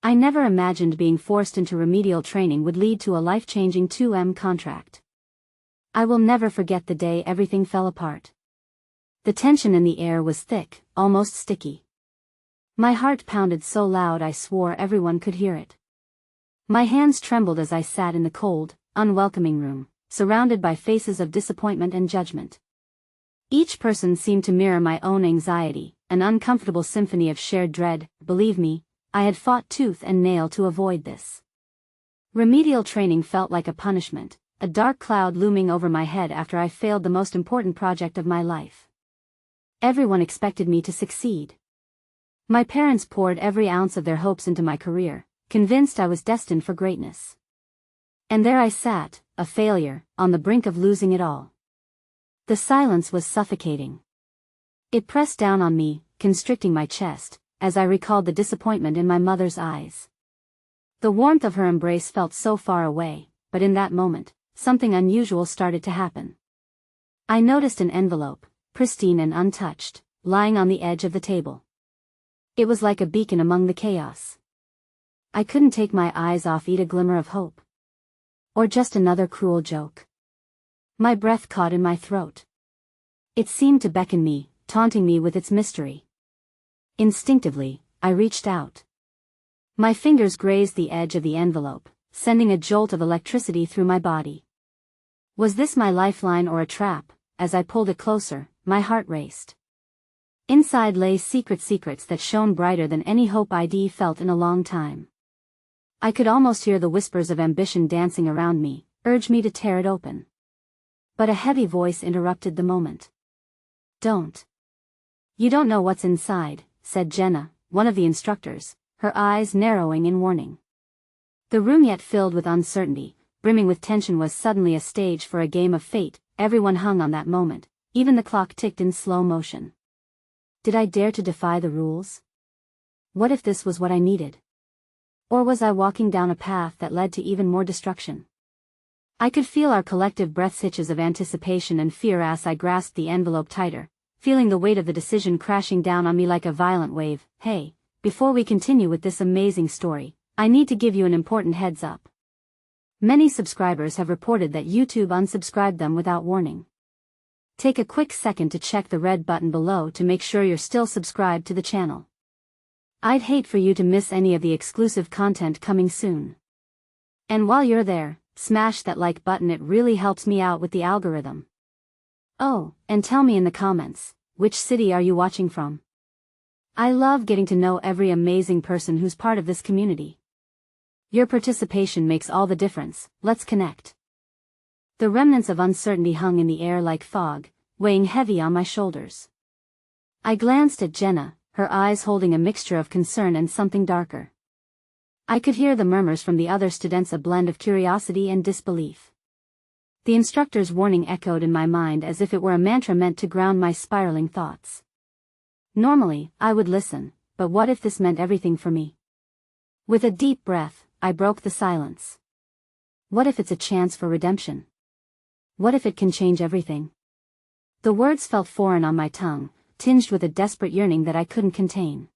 I never imagined being forced into remedial training would lead to a life-changing 2M contract. I will never forget the day everything fell apart. The tension in the air was thick, almost sticky. My heart pounded so loud I swore everyone could hear it. My hands trembled as I sat in the cold, unwelcoming room, surrounded by faces of disappointment and judgment. Each person seemed to mirror my own anxiety, an uncomfortable symphony of shared dread. Believe me, I had fought tooth and nail to avoid this. Remedial training felt like a punishment, a dark cloud looming over my head after I failed the most important project of my life. Everyone expected me to succeed. My parents poured every ounce of their hopes into my career, convinced I was destined for greatness. And there I sat, a failure, on the brink of losing it all. The silence was suffocating. It pressed down on me, constricting my chest, as I recalled the disappointment in my mother's eyes. The warmth of her embrace felt so far away, but in that moment, something unusual started to happen. I noticed an envelope, pristine and untouched, lying on the edge of the table. It was like a beacon among the chaos. I couldn't take my eyes off it. A glimmer of hope. Or just another cruel joke. My breath caught in my throat. It seemed to beckon me, taunting me with its mystery. Instinctively, I reached out. My fingers grazed the edge of the envelope, sending a jolt of electricity through my body. Was this my lifeline or a trap? As I pulled it closer, my heart raced. Inside lay secrets that shone brighter than any hope I'd felt in a long time. I could almost hear the whispers of ambition dancing around me, urge me to tear it open. But a heavy voice interrupted the moment. Don't. You don't know what's inside, said Jenna, one of the instructors, her eyes narrowing in warning. The room, yet filled with uncertainty, brimming with tension, was suddenly a stage for a game of fate. Everyone hung on that moment, even the clock ticked in slow motion. Did I dare to defy the rules? What if this was what I needed? Or was I walking down a path that led to even more destruction? I could feel our collective breath hitches of anticipation and fear as I grasped the envelope tighter, feeling the weight of the decision crashing down on me like a violent wave. Hey, before we continue with this amazing story, I need to give you an important heads up. Many subscribers have reported that YouTube unsubscribed them without warning. Take a quick second to check the red button below to make sure you're still subscribed to the channel. I'd hate for you to miss any of the exclusive content coming soon. And while you're there, smash that like button, it really helps me out with the algorithm. Oh, and tell me in the comments, which city are you watching from? I love getting to know every amazing person who's part of this community. Your participation makes all the difference. Let's connect. The remnants of uncertainty hung in the air like fog, weighing heavy on my shoulders. I glanced at Jenna, her eyes holding a mixture of concern and something darker. I could hear the murmurs from the other students, a blend of curiosity and disbelief. The instructor's warning echoed in my mind as if it were a mantra meant to ground my spiraling thoughts. Normally, I would listen, but what if this meant everything for me? With a deep breath, I broke the silence. What if it's a chance for redemption? What if it can change everything? The words felt foreign on my tongue, tinged with a desperate yearning that I couldn't contain.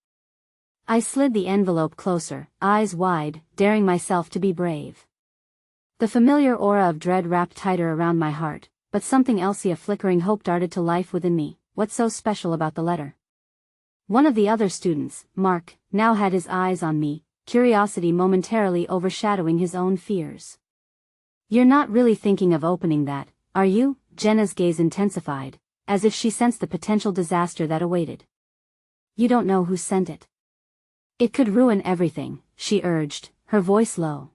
I slid the envelope closer, eyes wide, daring myself to be brave. The familiar aura of dread wrapped tighter around my heart, but something else, a flickering hope, darted to life within me. What's so special about the letter? One of the other students, Mark, now had his eyes on me, curiosity momentarily overshadowing his own fears. You're not really thinking of opening that, are you? Jenna's gaze intensified, as if she sensed the potential disaster that awaited. You don't know who sent it. It could ruin everything, she urged, her voice low.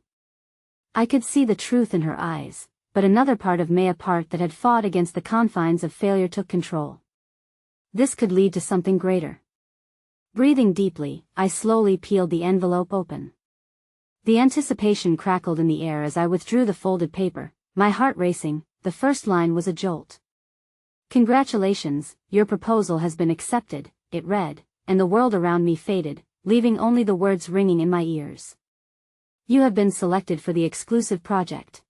I could see the truth in her eyes, but another part of me, a part that had fought against the confines of failure, took control. This could lead to something greater. Breathing deeply, I slowly peeled the envelope open. The anticipation crackled in the air as I withdrew the folded paper, my heart racing. The first line was a jolt. Congratulations, your proposal has been accepted, it read, and the world around me faded, leaving only the words ringing in my ears. You have been selected for the exclusive project.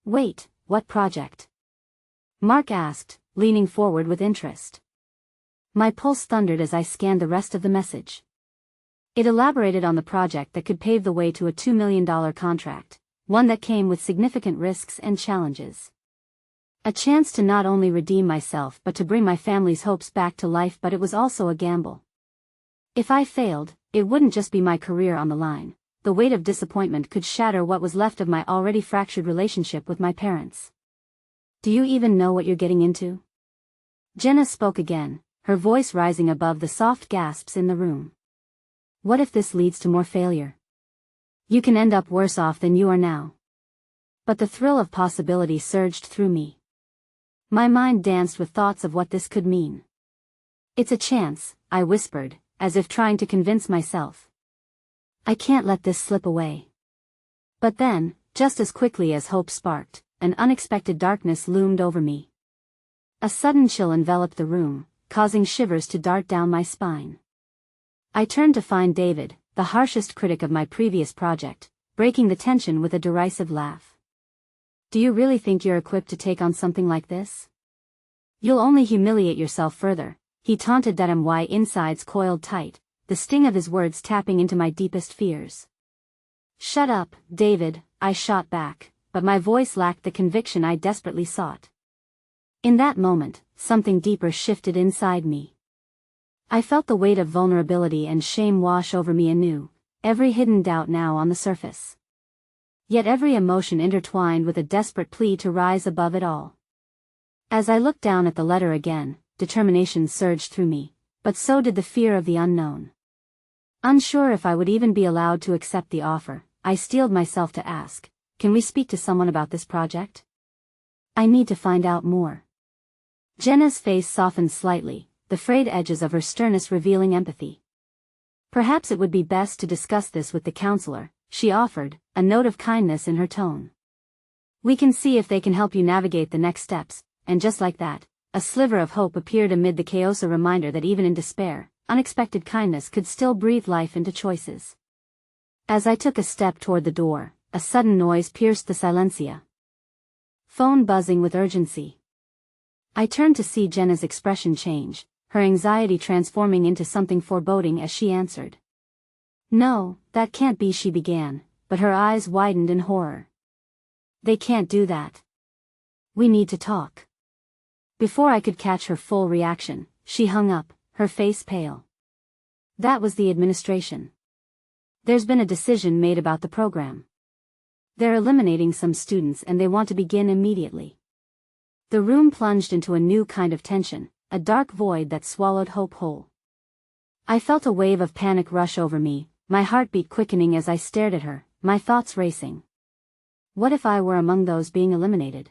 Wait, what project? Mark asked, leaning forward with interest. My pulse thundered as I scanned the rest of the message. It elaborated on the project that could pave the way to a $2 million contract, one that came with significant risks and challenges. A chance to not only redeem myself but to bring my family's hopes back to life, but it was also a gamble. If I failed, it wouldn't just be my career on the line. The weight of disappointment could shatter what was left of my already fractured relationship with my parents. Do you even know what you're getting into? Jenna spoke again, her voice rising above the soft gasps in the room. What if this leads to more failure? You can end up worse off than you are now. But the thrill of possibility surged through me. My mind danced with thoughts of what this could mean. It's a chance, I whispered, as if trying to convince myself. I can't let this slip away. But then, just as quickly as hope sparked, an unexpected darkness loomed over me. A sudden chill enveloped the room, causing shivers to dart down my spine. I turned to find David, the harshest critic of my previous project, breaking the tension with a derisive laugh. Do you really think you're equipped to take on something like this? You'll only humiliate yourself further, he taunted. My insides coiled tight, the sting of his words tapping into my deepest fears. Shut up, David, I shot back, but my voice lacked the conviction I desperately sought. In that moment, something deeper shifted inside me. I felt the weight of vulnerability and shame wash over me anew, every hidden doubt now on the surface. Yet every emotion intertwined with a desperate plea to rise above it all. As I looked down at the letter again, determination surged through me, but so did the fear of the unknown. Unsure if I would even be allowed to accept the offer, I steeled myself to ask, "Can we speak to someone about this project? I need to find out more." Jenna's face softened slightly, the frayed edges of her sternness revealing empathy. Perhaps it would be best to discuss this with the counselor, she offered, a note of kindness in her tone. We can see if they can help you navigate the next steps, and just like that, a sliver of hope appeared amid the chaos, a reminder that even in despair, unexpected kindness could still breathe life into choices. As I took a step toward the door, a sudden noise pierced the silencia. Phone buzzing with urgency. I turned to see Jenna's expression change, her anxiety transforming into something foreboding as she answered. No, that can't be, she began, but her eyes widened in horror. They can't do that. We need to talk. Before I could catch her full reaction, she hung up, her face pale. That was the administration. There's been a decision made about the program. They're eliminating some students and they want to begin immediately. The room plunged into a new kind of tension, a dark void that swallowed hope whole. I felt a wave of panic rush over me, my heartbeat quickening as I stared at her, my thoughts racing. What if I were among those being eliminated?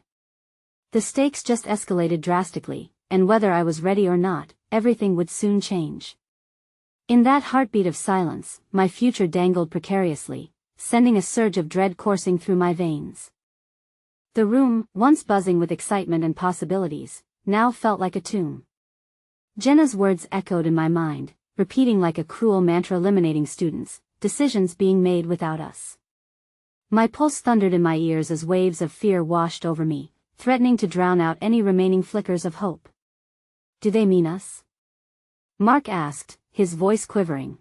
The stakes just escalated drastically, and whether I was ready or not, everything would soon change. In that heartbeat of silence, my future dangled precariously, sending a surge of dread coursing through my veins. The room, once buzzing with excitement and possibilities, now felt like a tomb. Jenna's words echoed in my mind, repeating like a cruel mantra, eliminating students, decisions being made without us. My pulse thundered in my ears as waves of fear washed over me, threatening to drown out any remaining flickers of hope. Do they mean us? Mark asked, his voice quivering.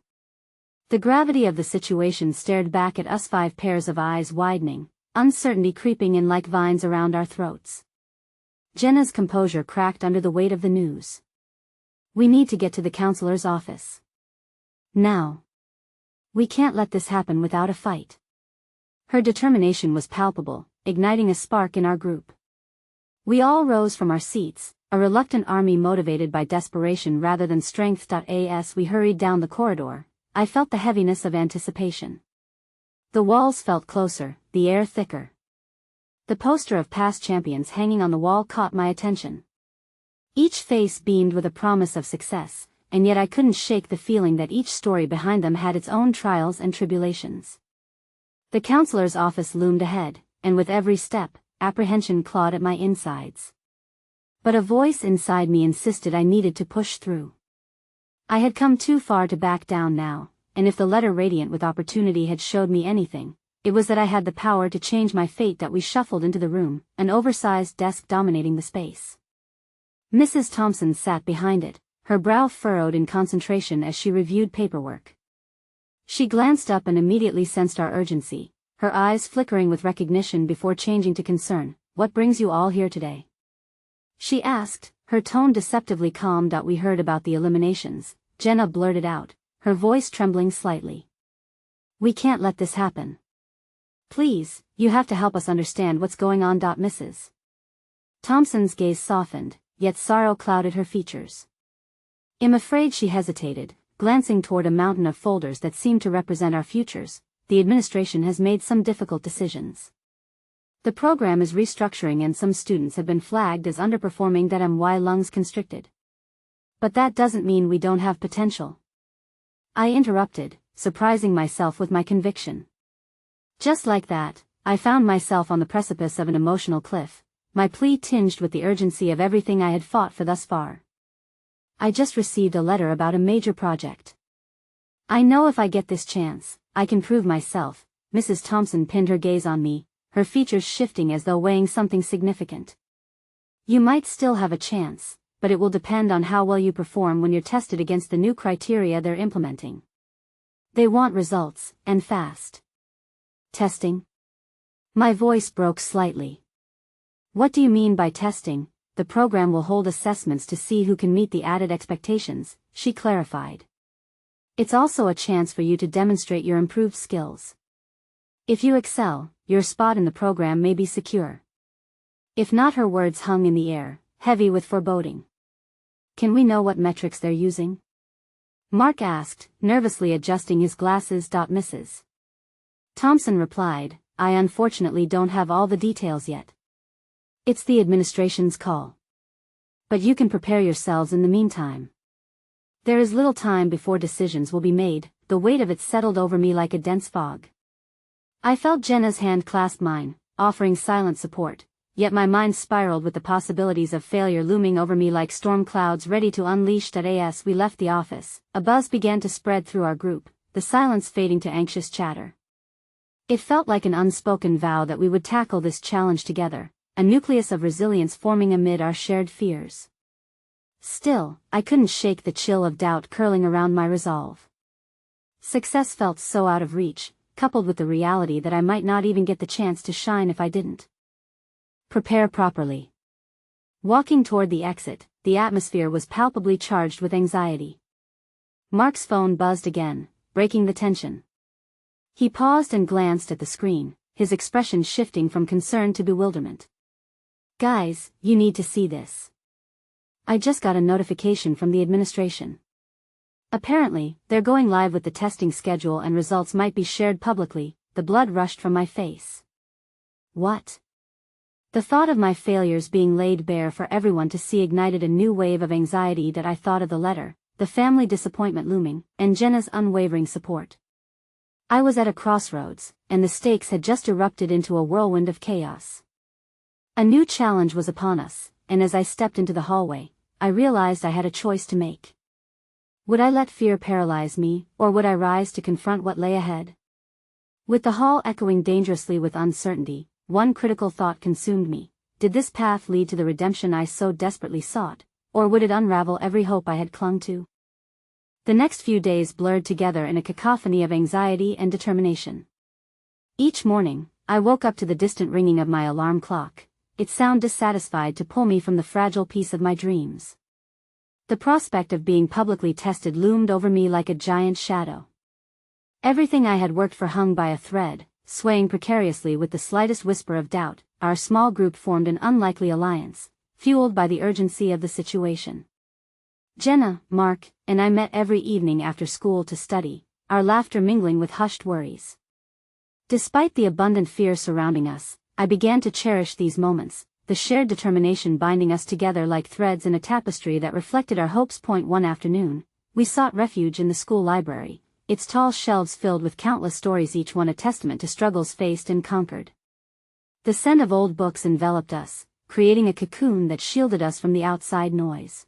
The gravity of the situation stared back at us, 5 pairs of eyes widening, uncertainty creeping in like vines around our throats. Jenna's composure cracked under the weight of the news. We need to get to the counselor's office. Now. We can't let this happen without a fight. Her determination was palpable, igniting a spark in our group. We all rose from our seats, a reluctant army motivated by desperation rather than strength. As we hurried down the corridor, I felt the heaviness of anticipation. The walls felt closer, the air thicker. The poster of past champions hanging on the wall caught my attention. Each face beamed with a promise of success, and yet I couldn't shake the feeling that each story behind them had its own trials and tribulations. The counselor's office loomed ahead, and with every step, apprehension clawed at my insides. But a voice inside me insisted I needed to push through. I had come too far to back down now, and if the letter radiant with opportunity had showed me anything, it was that I had the power to change my fate. That we shuffled into the room, an oversized desk dominating the space. Mrs. Thompson sat behind it, her brow furrowed in concentration as she reviewed paperwork. She glanced up and immediately sensed our urgency, her eyes flickering with recognition before changing to concern. "What brings you all here today?" she asked, her tone deceptively calm. "We heard about the eliminations," Jenna blurted out, her voice trembling slightly. "We can't let this happen. Please, you have to help us understand what's going on." Mrs. Thompson's gaze softened, yet sorrow clouded her features. "I'm afraid," she hesitated, glancing toward a mountain of folders that seemed to represent our futures. "The administration has made some difficult decisions. The program is restructuring and some students have been flagged as underperforming. My lungs constricted. But that doesn't mean we don't have potential," I interrupted, surprising myself with my conviction. Just like that, I found myself on the precipice of an emotional cliff, my plea tinged with the urgency of everything I had fought for thus far. "I just received a letter about a major project. I know if I get this chance, I can prove myself." Mrs. Thompson pinned her gaze on me, her features shifting as though weighing something significant. "You might still have a chance, but it will depend on how well you perform when you're tested against the new criteria they're implementing. They want results, and fast." "Testing?" My voice broke slightly. "What do you mean by testing?" "The program will hold assessments to see who can meet the added expectations," she clarified. "It's also a chance for you to demonstrate your improved skills. If you excel, your spot in the program may be secure. If not." Her words hung in the air, heavy with foreboding. "Can we know what metrics they're using?" Mark asked, nervously adjusting his glasses. Mrs. Thompson replied, "I unfortunately don't have all the details yet. It's the administration's call. But you can prepare yourselves in the meantime. There is little time before decisions will be made." The weight of it settled over me like a dense fog. I felt Jenna's hand clasp mine, offering silent support, yet my mind spiraled with the possibilities of failure looming over me like storm clouds ready to unleash. As we left the office, a buzz began to spread through our group, the silence fading to anxious chatter. It felt like an unspoken vow that we would tackle this challenge together, a nucleus of resilience forming amid our shared fears. Still, I couldn't shake the chill of doubt curling around my resolve. Success felt so out of reach, coupled with the reality that I might not even get the chance to shine if I didn't prepare properly. Walking toward the exit, the atmosphere was palpably charged with anxiety. Mark's phone buzzed again, breaking the tension. He paused and glanced at the screen, his expression shifting from concern to bewilderment. "Guys, you need to see this. I just got a notification from the administration. Apparently, they're going live with the testing schedule and results might be shared publicly." The blood rushed from my face. What? The thought of my failures being laid bare for everyone to see ignited a new wave of anxiety. I thought of the letter, the family disappointment looming, and Jenna's unwavering support. I was at a crossroads, and the stakes had just erupted into a whirlwind of chaos. A new challenge was upon us, and as I stepped into the hallway, I realized I had a choice to make. Would I let fear paralyze me, or would I rise to confront what lay ahead? With the hall echoing dangerously with uncertainty, one critical thought consumed me. Did this path lead to the redemption I so desperately sought, or would it unravel every hope I had clung to? The next few days blurred together in a cacophony of anxiety and determination. Each morning, I woke up to the distant ringing of my alarm clock, its sound dissatisfied to pull me from the fragile peace of my dreams. The prospect of being publicly tested loomed over me like a giant shadow. Everything I had worked for hung by a thread, swaying precariously with the slightest whisper of doubt. Our small group formed an unlikely alliance, fueled by the urgency of the situation. Jenna, Mark, and I met every evening after school to study, our laughter mingling with hushed worries. Despite the abundant fear surrounding us, I began to cherish these moments, the shared determination binding us together like threads in a tapestry that reflected our hopes. One afternoon, we sought refuge in the school library, its tall shelves filled with countless stories, each one a testament to struggles faced and conquered. The scent of old books enveloped us, creating a cocoon that shielded us from the outside noise.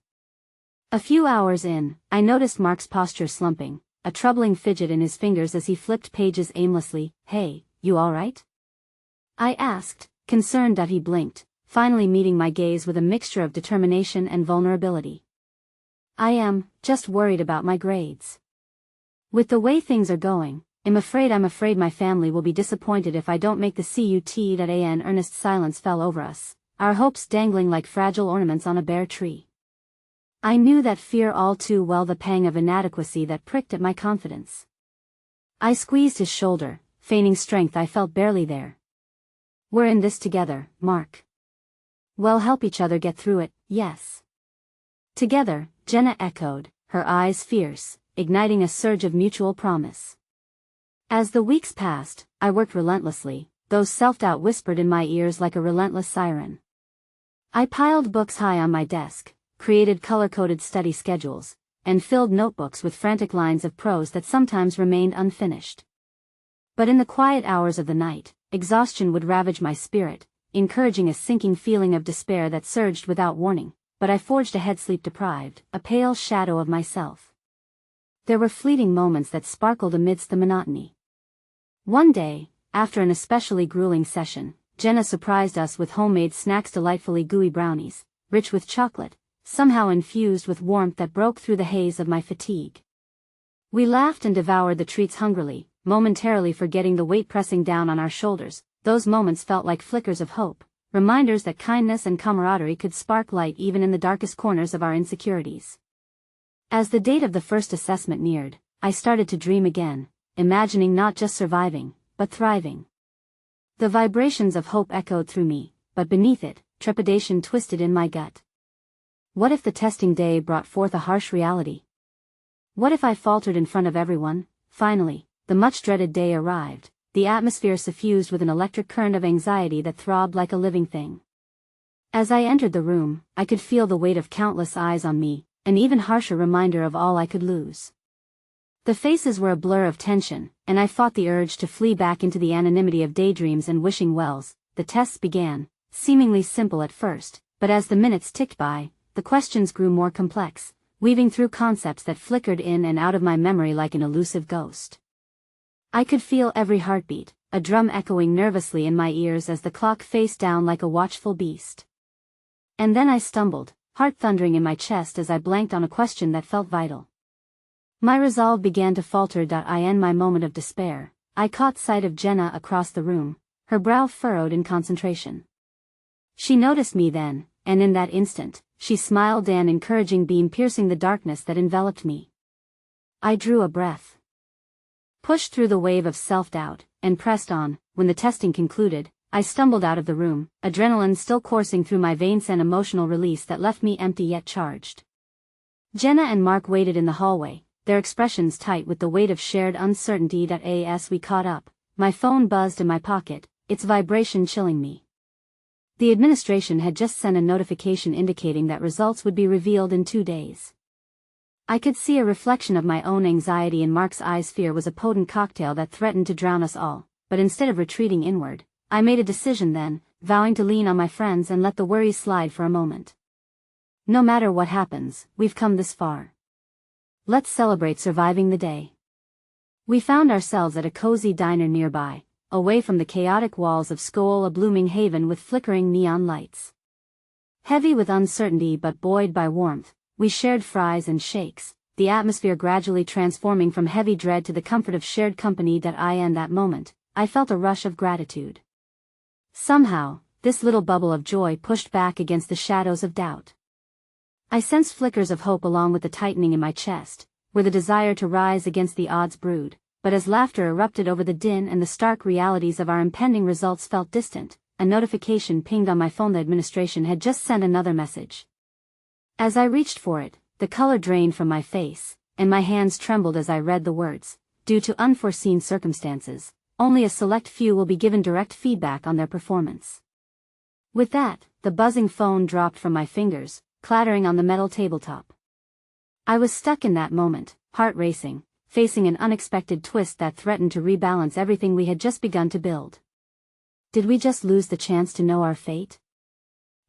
A few hours in, I noticed Mark's posture slumping, a troubling fidget in his fingers as he flipped pages aimlessly. "Hey, you all right?" I asked, concerned. He blinked, finally meeting my gaze with a mixture of determination and vulnerability. "I am just worried about my grades." With the way things are going, I'm afraid my family will be disappointed if I don't make the cut. Earnest silence fell over us, our hopes dangling like fragile ornaments on a bare tree. I knew that fear all too well, the pang of inadequacy that pricked at my confidence. I squeezed his shoulder, feigning strength I felt barely there. We're in this together, Mark. We'll help each other get through it, yes. Together, Jenna echoed, her eyes fierce, igniting a surge of mutual promise. As the weeks passed, I worked relentlessly, though self-doubt whispered in my ears like a relentless siren. I piled books high on my desk, created color-coded study schedules, and filled notebooks with frantic lines of prose that sometimes remained unfinished. But in the quiet hours of the night, exhaustion would ravage my spirit, encouraging a sinking feeling of despair that surged without warning, but I forged ahead sleep-deprived, a pale shadow of myself. There were fleeting moments that sparkled amidst the monotony. One day, after an especially grueling session, Jenna surprised us with homemade snacks, delightfully gooey brownies, rich with chocolate, somehow infused with warmth that broke through the haze of my fatigue. We laughed and devoured the treats hungrily, momentarily forgetting the weight pressing down on our shoulders. Those moments felt like flickers of hope, reminders that kindness and camaraderie could spark light even in the darkest corners of our insecurities. As the date of the first assessment neared, I started to dream again, imagining not just surviving, but thriving. The vibrations of hope echoed through me, but beneath it, trepidation twisted in my gut. What if the testing day brought forth a harsh reality? What if I faltered in front of everyone? Finally, the much-dreaded day arrived, the atmosphere suffused with an electric current of anxiety that throbbed like a living thing. As I entered the room, I could feel the weight of countless eyes on me, an even harsher reminder of all I could lose. The faces were a blur of tension, and I fought the urge to flee back into the anonymity of daydreams and wishing wells. The tests began, seemingly simple at first, but as the minutes ticked by, the questions grew more complex, weaving through concepts that flickered in and out of my memory like an elusive ghost. I could feel every heartbeat, a drum echoing nervously in my ears as the clock faced down like a watchful beast. And then I stumbled, heart thundering in my chest as I blanked on a question that felt vital. My resolve began to falter. In my moment of despair, I caught sight of Jenna across the room, her brow furrowed in concentration. She noticed me then, and in that instant, she smiled, an encouraging beam piercing the darkness that enveloped me. I drew a breath, pushed through the wave of self-doubt, and pressed on. When the testing concluded, I stumbled out of the room, adrenaline still coursing through my veins, an emotional release that left me empty yet charged. Jenna and Mark waited in the hallway, their expressions tight with the weight of shared uncertainty. As we caught up, my phone buzzed in my pocket, its vibration chilling me. The administration had just sent a notification indicating that results would be revealed in 2 days. I could see a reflection of my own anxiety in Mark's eyes. Fear was a potent cocktail that threatened to drown us all, but instead of retreating inward, I made a decision then, vowing to lean on my friends and let the worries slide for a moment. No matter what happens, we've come this far. Let's celebrate surviving the day. We found ourselves at a cozy diner nearby, away from the chaotic walls of Skoal, a blooming haven with flickering neon lights. Heavy with uncertainty but buoyed by warmth, we shared fries and shakes, the atmosphere gradually transforming from heavy dread to the comfort of shared company. In that moment, I felt a rush of gratitude. Somehow, this little bubble of joy pushed back against the shadows of doubt. I sensed flickers of hope along with the tightening in my chest, where the desire to rise against the odds brewed. But as laughter erupted over the din and the stark realities of our impending results felt distant, a notification pinged on my phone. The administration had just sent another message. As I reached for it, the color drained from my face, and my hands trembled as I read the words. Due to unforeseen circumstances, only a select few will be given direct feedback on their performance. With that, the buzzing phone dropped from my fingers, clattering on the metal tabletop. I was stuck in that moment, heart racing, facing an unexpected twist that threatened to rebalance everything we had just begun to build. Did we just lose the chance to know our fate?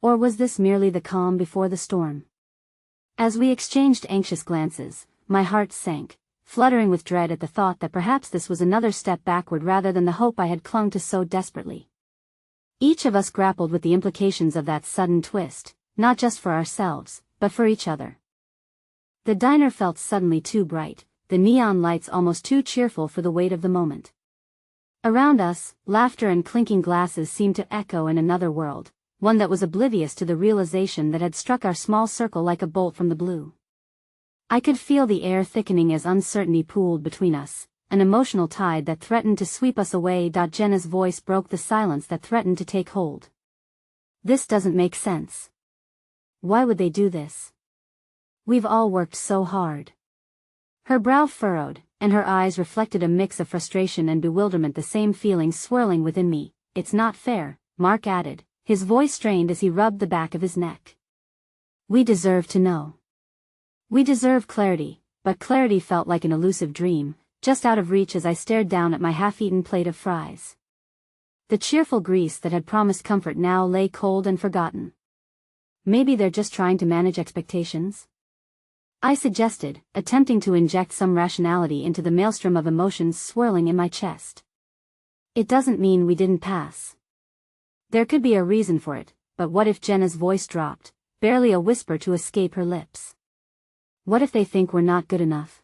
Or was this merely the calm before the storm? As we exchanged anxious glances, my heart sank, fluttering with dread at the thought that perhaps this was another step backward rather than the hope I had clung to so desperately. Each of us grappled with the implications of that sudden twist, not just for ourselves, but for each other. The diner felt suddenly too bright, the neon lights almost too cheerful for the weight of the moment. Around us, laughter and clinking glasses seemed to echo in another world, one that was oblivious to the realization that had struck our small circle like a bolt from the blue. I could feel the air thickening as uncertainty pooled between us, an emotional tide that threatened to sweep us away. Jenna's voice broke the silence that threatened to take hold. This doesn't make sense. Why would they do this? We've all worked so hard. Her brow furrowed, and her eyes reflected a mix of frustration and bewilderment, the same feelings swirling within me. It's not fair, Mark added, his voice strained as he rubbed the back of his neck. We deserve to know. We deserve clarity, but clarity felt like an elusive dream, just out of reach as I stared down at my half-eaten plate of fries. The cheerful grease that had promised comfort now lay cold and forgotten. Maybe they're just trying to manage expectations? I suggested, attempting to inject some rationality into the maelstrom of emotions swirling in my chest. It doesn't mean we didn't pass. There could be a reason for it, but what if Jenna's voice dropped, barely a whisper to escape her lips? What if they think we're not good enough?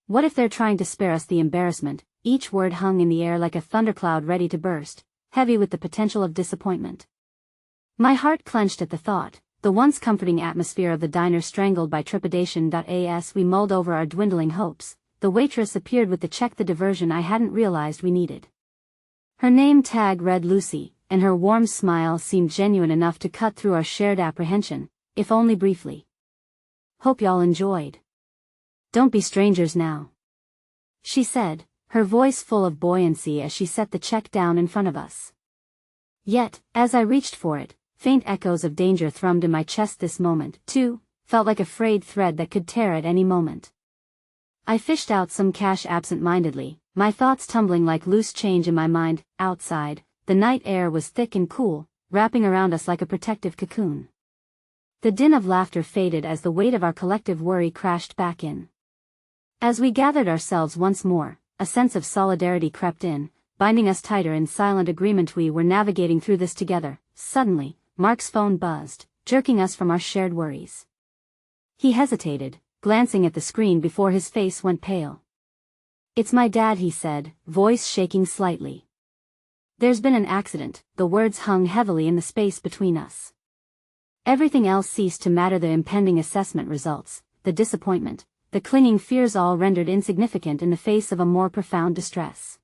What if they're trying to spare us the embarrassment? Each word hung in the air like a thundercloud ready to burst, heavy with the potential of disappointment. My heart clenched at the thought. The once comforting atmosphere of the diner strangled by trepidation. As we mulled over our dwindling hopes, the waitress appeared with the check, the diversion I hadn't realized we needed. Her name tag read Lucy, and her warm smile seemed genuine enough to cut through our shared apprehension, if only briefly. Hope y'all enjoyed. Don't be strangers now, she said, her voice full of buoyancy as she set the check down in front of us. Yet, as I reached for it, faint echoes of danger thrummed in my chest. This moment, too, felt like a frayed thread that could tear at any moment. I fished out some cash absent-mindedly, my thoughts tumbling like loose change in my mind. Outside, the night air was thick and cool, wrapping around us like a protective cocoon. The din of laughter faded as the weight of our collective worry crashed back in. As we gathered ourselves once more, a sense of solidarity crept in, binding us tighter in silent agreement. We were navigating through this together. Suddenly, Mark's phone buzzed, jerking us from our shared worries. He hesitated, glancing at the screen before his face went pale. It's my dad, he said, voice shaking slightly. There's been an accident. The words hung heavily in the space between us. Everything else ceased to matter. The impending assessment results, the disappointment, the clinging fears, all rendered insignificant in the face of a more profound distress.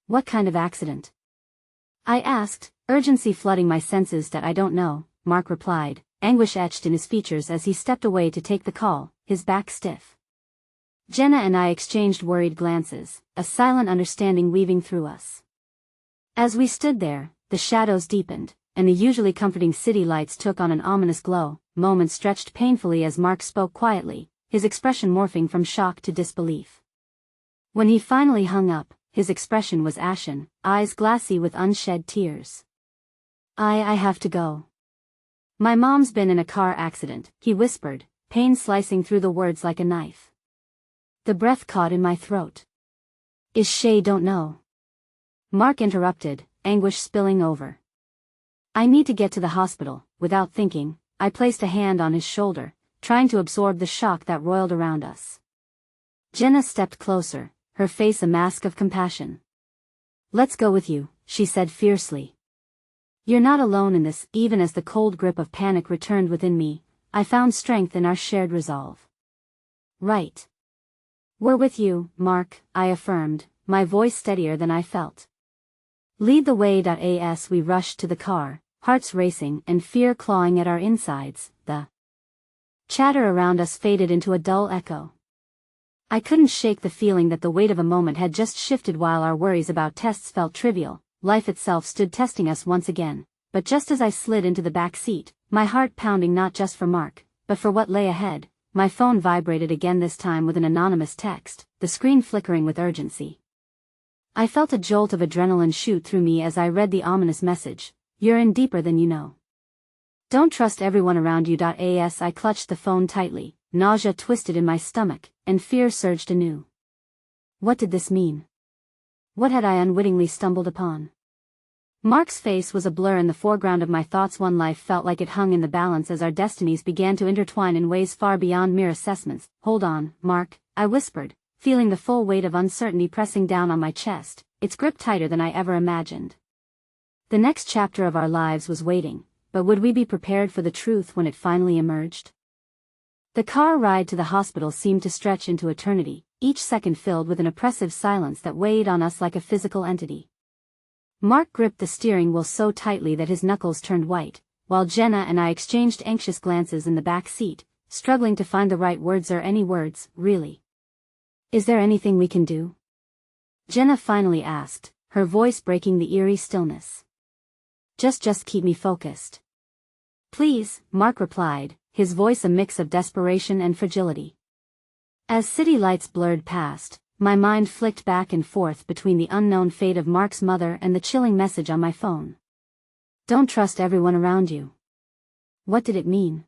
What kind of accident? I asked, urgency flooding my senses. That I don't know, Mark replied, anguish etched in his features as he stepped away to take the call, his back stiff. Jenna and I exchanged worried glances, a silent understanding weaving through us. As we stood there, the shadows deepened, and the usually comforting city lights took on an ominous glow. Moments stretched painfully as Mark spoke quietly, his expression morphing from shock to disbelief. When he finally hung up, his expression was ashen, eyes glassy with unshed tears. I have to go. My mom's been in a car accident, he whispered, pain slicing through the words like a knife. The breath caught in my throat. Is Shay? Don't know. Mark interrupted, anguish spilling over. I need to get to the hospital. Without thinking, I placed a hand on his shoulder, trying to absorb the shock that roiled around us. Jenna stepped closer, her face a mask of compassion. Let's go with you, she said fiercely. You're not alone in this. Even as the cold grip of panic returned within me, I found strength in our shared resolve. Right. We're with you, Mark, I affirmed, my voice steadier than I felt. Lead the way. As we rushed to the car, hearts racing and fear clawing at our insides, the chatter around us faded into a dull echo. I couldn't shake the feeling that the weight of a moment had just shifted. While our worries about tests felt trivial, life itself stood testing us once again. But just as I slid into the back seat, my heart pounding not just for Mark, but for what lay ahead, my phone vibrated again, this time with an anonymous text, the screen flickering with urgency. I felt a jolt of adrenaline shoot through me as I read the ominous message. You're in deeper than you know. Don't trust everyone around you. As I clutched the phone tightly, nausea twisted in my stomach, and fear surged anew. What did this mean? What had I unwittingly stumbled upon? Mark's face was a blur in the foreground of my thoughts. One life felt like it hung in the balance as our destinies began to intertwine in ways far beyond mere assessments. Hold on, Mark, I whispered, feeling the full weight of uncertainty pressing down on my chest, its grip tighter than I ever imagined. The next chapter of our lives was waiting, but would we be prepared for the truth when it finally emerged? The car ride to the hospital seemed to stretch into eternity, each second filled with an oppressive silence that weighed on us like a physical entity. Mark gripped the steering wheel so tightly that his knuckles turned white, while Jenna and I exchanged anxious glances in the back seat, struggling to find the right words or any words, really. "Is there anything we can do?" Jenna finally asked, her voice breaking the eerie stillness. Just keep me focused." "Please," Mark replied, his voice a mix of desperation and fragility. As city lights blurred past, my mind flicked back and forth between the unknown fate of Mark's mother and the chilling message on my phone. "Don't trust everyone around you." What did it mean?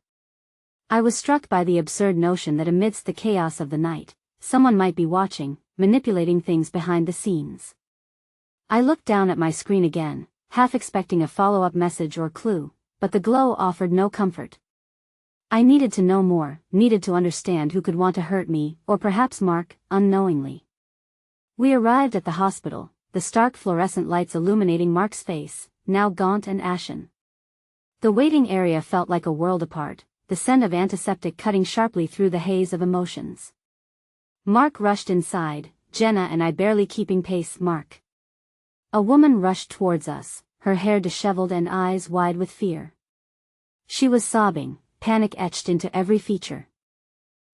I was struck by the absurd notion that amidst the chaos of the night, someone might be watching, manipulating things behind the scenes. I looked down at my screen again, half expecting a follow-up message or clue, but the glow offered no comfort. I needed to know more, needed to understand who could want to hurt me, or perhaps Mark, unknowingly. We arrived at the hospital, the stark fluorescent lights illuminating Mark's face, now gaunt and ashen. The waiting area felt like a world apart, the scent of antiseptic cutting sharply through the haze of emotions. Mark rushed inside, Jenna and I barely keeping pace. "Mark." A woman rushed towards us, her hair disheveled and eyes wide with fear. She was sobbing, panic etched into every feature.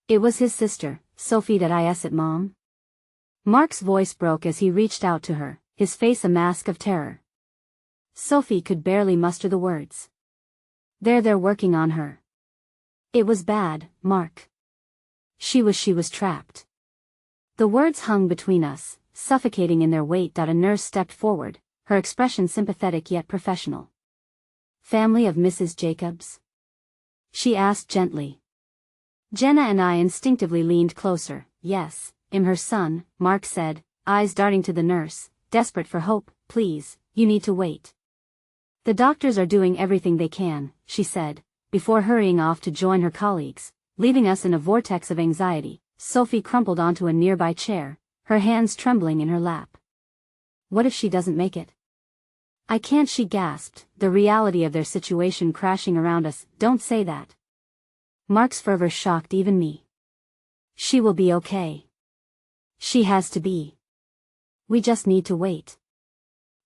It was his sister, Sophie. "Is it Mom?" Mark's voice broke as he reached out to her, his face a mask of terror. Sophie could barely muster the words. They're working on her." "It was bad, Mark." She was trapped." The words hung between us, suffocating in their weight. A nurse stepped forward, her expression sympathetic yet professional. "Family of Mrs. Jacobs?" she asked gently. Jenna and I instinctively leaned closer. "Yes, I'm her son," Mark said, eyes darting to the nurse, desperate for hope. "Please, you need to wait." "The doctors are doing everything they can," she said, before hurrying off to join her colleagues, leaving us in a vortex of anxiety. Sophie crumpled onto a nearby chair, her hands trembling in her lap. "What if she doesn't make it?" "I can't," she gasped, the reality of their situation crashing around us. "Don't say that." Mark's fervor shocked even me. "She will be okay. She has to be. We just need to wait."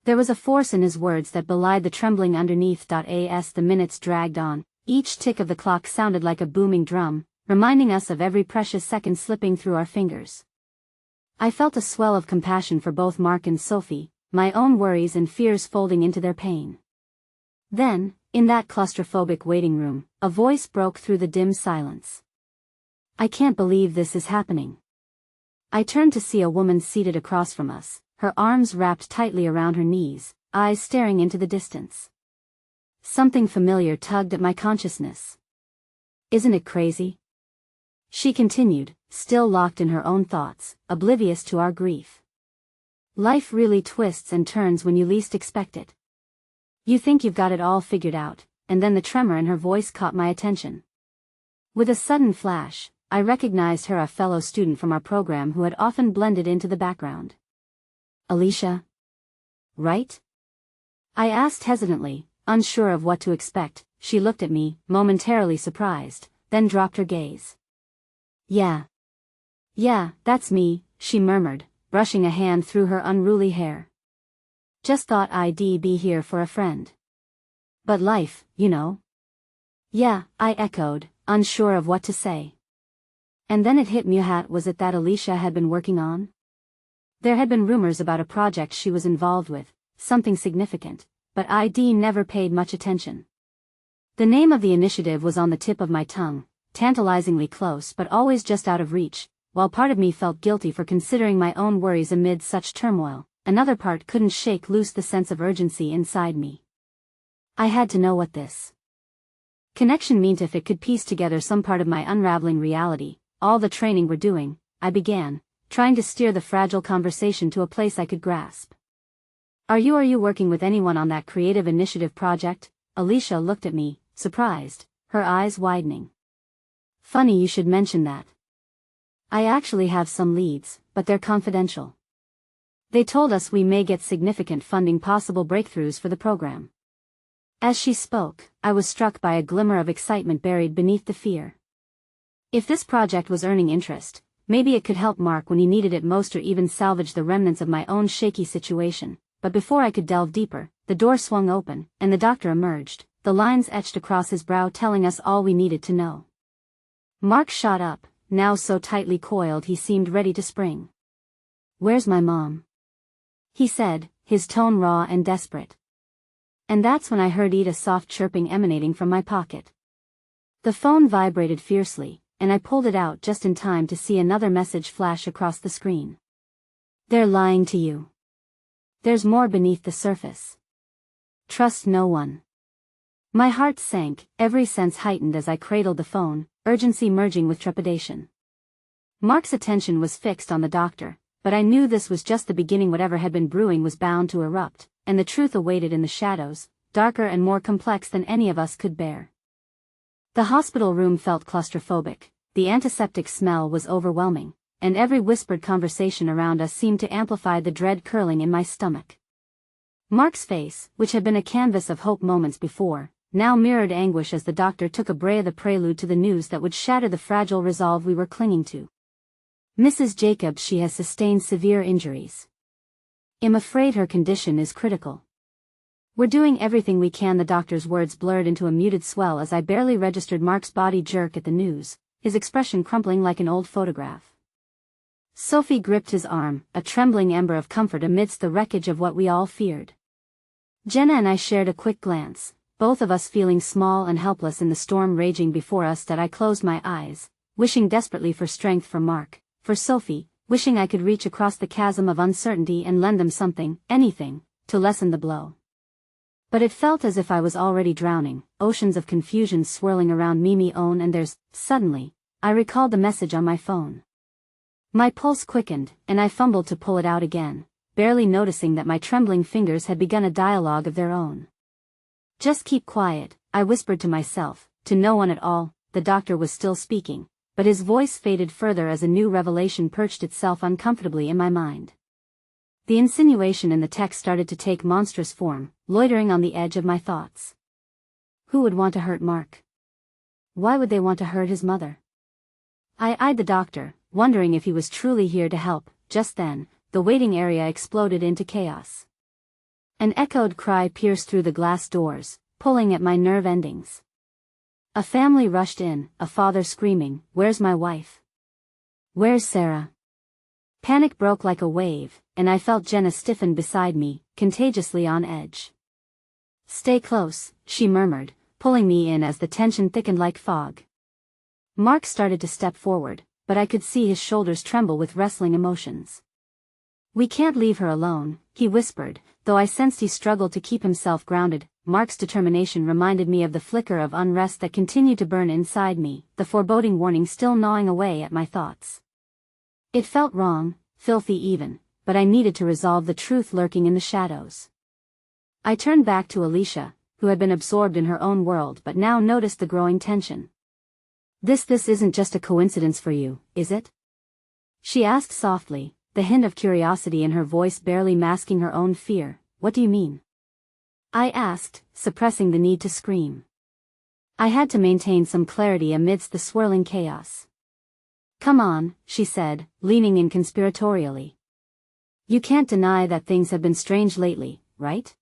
There was a force in his words that belied the trembling underneath. As the minutes dragged on, each tick of the clock sounded like a booming drum, reminding us of every precious second slipping through our fingers. I felt a swell of compassion for both Mark and Sophie, my own worries and fears folding into their pain. Then, in that claustrophobic waiting room, a voice broke through the dim silence. "I can't believe this is happening." I turned to see a woman seated across from us, her arms wrapped tightly around her knees, eyes staring into the distance. Something familiar tugged at my consciousness. "Isn't it crazy?" she continued, still locked in her own thoughts, oblivious to our grief. "Life really twists and turns when you least expect it. You think you've got it all figured out," and then the tremor in her voice caught my attention. With a sudden flash, I recognized her, a fellow student from our program who had often blended into the background. "Alicia? Right?" I asked hesitantly, unsure of what to expect. She looked at me, momentarily surprised, then dropped her gaze. Yeah, that's me," she murmured, brushing a hand through her unruly hair. "Just thought I'd be here for a friend. But life, you know." "Yeah," I echoed, unsure of what to say. And then it hit me. Was it that Alicia had been working on? There had been rumors about a project she was involved with, something significant, but I'd never paid much attention. The name of the initiative was on the tip of my tongue, tantalizingly close but always just out of reach. While part of me felt guilty for considering my own worries amid such turmoil, another part couldn't shake loose the sense of urgency inside me. I had to know what this connection meant, if it could piece together some part of my unraveling reality. "All the training we're doing," I began, trying to steer the fragile conversation to a place I could grasp. Are you working with anyone on that creative initiative project?" Alicia looked at me, surprised, her eyes widening. "Funny you should mention that." I actually have some leads, but they're confidential. They told us we may get significant funding, possible breakthroughs for the program. As she spoke, I was struck by a glimmer of excitement buried beneath the fear. If this project was earning interest, maybe it could help Mark when he needed it most, or even salvage the remnants of my own shaky situation. But before I could delve deeper, the door swung open, and the doctor emerged, the lines etched across his brow telling us all we needed to know. Mark shot up, now so tightly coiled he seemed ready to spring. "Where's my mom?" he said, his tone raw and desperate. And that's when I heard Ida's soft chirping emanating from my pocket. The phone vibrated fiercely, and I pulled it out just in time to see another message flash across the screen. "They're lying to you. There's more beneath the surface. Trust no one." My heart sank, every sense heightened as I cradled the phone, urgency merging with trepidation. Mark's attention was fixed on the doctor, but I knew this was just the beginning. Whatever had been brewing was bound to erupt, and the truth awaited in the shadows, darker and more complex than any of us could bear. The hospital room felt claustrophobic, the antiseptic smell was overwhelming, and every whispered conversation around us seemed to amplify the dread curling in my stomach. Mark's face, which had been a canvas of hope moments before, now mirrored anguish as the doctor took a breath, the prelude to the news that would shatter the fragile resolve we were clinging to. "Mrs. Jacobs, she has sustained severe injuries. I'm afraid her condition is critical. We're doing everything we can." The doctor's words blurred into a muted swell as I barely registered Mark's body jerk at the news, his expression crumpling like an old photograph. Sophie gripped his arm, a trembling ember of comfort amidst the wreckage of what we all feared. Jenna and I shared a quick glance, both of us feeling small and helpless in the storm raging before us. That I closed my eyes, wishing desperately for strength for Mark, for Sophie, wishing I could reach across the chasm of uncertainty and lend them something, anything, to lessen the blow. But it felt as if I was already drowning, oceans of confusion swirling around me own and theirs. Suddenly, I recalled the message on my phone. My pulse quickened, and I fumbled to pull it out again, barely noticing that my trembling fingers had begun a dialogue of their own. "Just keep quiet," I whispered to myself, to no one at all. The doctor was still speaking, but his voice faded further as a new revelation perched itself uncomfortably in my mind. The insinuation in the text started to take monstrous form, loitering on the edge of my thoughts. Who would want to hurt Mark? Why would they want to hurt his mother? I eyed the doctor, wondering if he was truly here to help. Just then, the waiting area exploded into chaos. An echoed cry pierced through the glass doors, pulling at my nerve endings. A family rushed in, a father screaming, "Where's my wife? Where's Sarah?" Panic broke like a wave, and I felt Jenna stiffen beside me, contagiously on edge. "Stay close," she murmured, pulling me in as the tension thickened like fog. Mark started to step forward, but I could see his shoulders tremble with wrestling emotions. "We can't leave her alone," he whispered, though I sensed he struggled to keep himself grounded. Mark's determination reminded me of the flicker of unrest that continued to burn inside me, the foreboding warning still gnawing away at my thoughts. It felt wrong, filthy even, but I needed to resolve the truth lurking in the shadows. I turned back to Alicia, who had been absorbed in her own world but now noticed the growing tension. This isn't just a coincidence for you, is it?" she asked softly, the hint of curiosity in her voice barely masking her own fear. "What do you mean?" I asked, suppressing the need to scream. I had to maintain some clarity amidst the swirling chaos. "Come on," she said, leaning in conspiratorially. "You can't deny that things have been strange lately, right?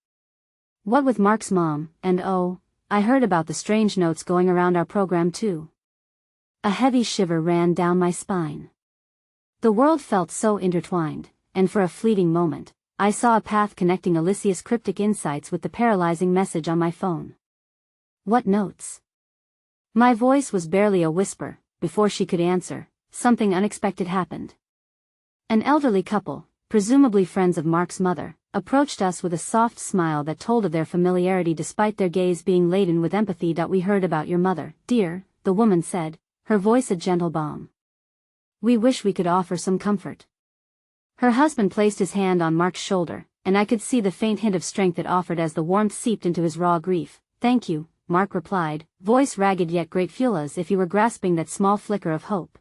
What with Mark's mom, and oh, I heard about the strange notes going around our program too." A heavy shiver ran down my spine. The world felt so intertwined, and for a fleeting moment, I saw a path connecting Alicia's cryptic insights with the paralyzing message on my phone. "What notes?" My voice was barely a whisper. Before she could answer, something unexpected happened. An elderly couple, presumably friends of Mark's mother, approached us with a soft smile that told of their familiarity despite their gaze being laden with empathy. "We heard about your mother, dear," the woman said, her voice a gentle balm. "We wish we could offer some comfort." Her husband placed his hand on Mark's shoulder, and I could see the faint hint of strength it offered as the warmth seeped into his raw grief. "Thank you," Mark replied, voice ragged yet grateful, as if he were grasping that small flicker of hope.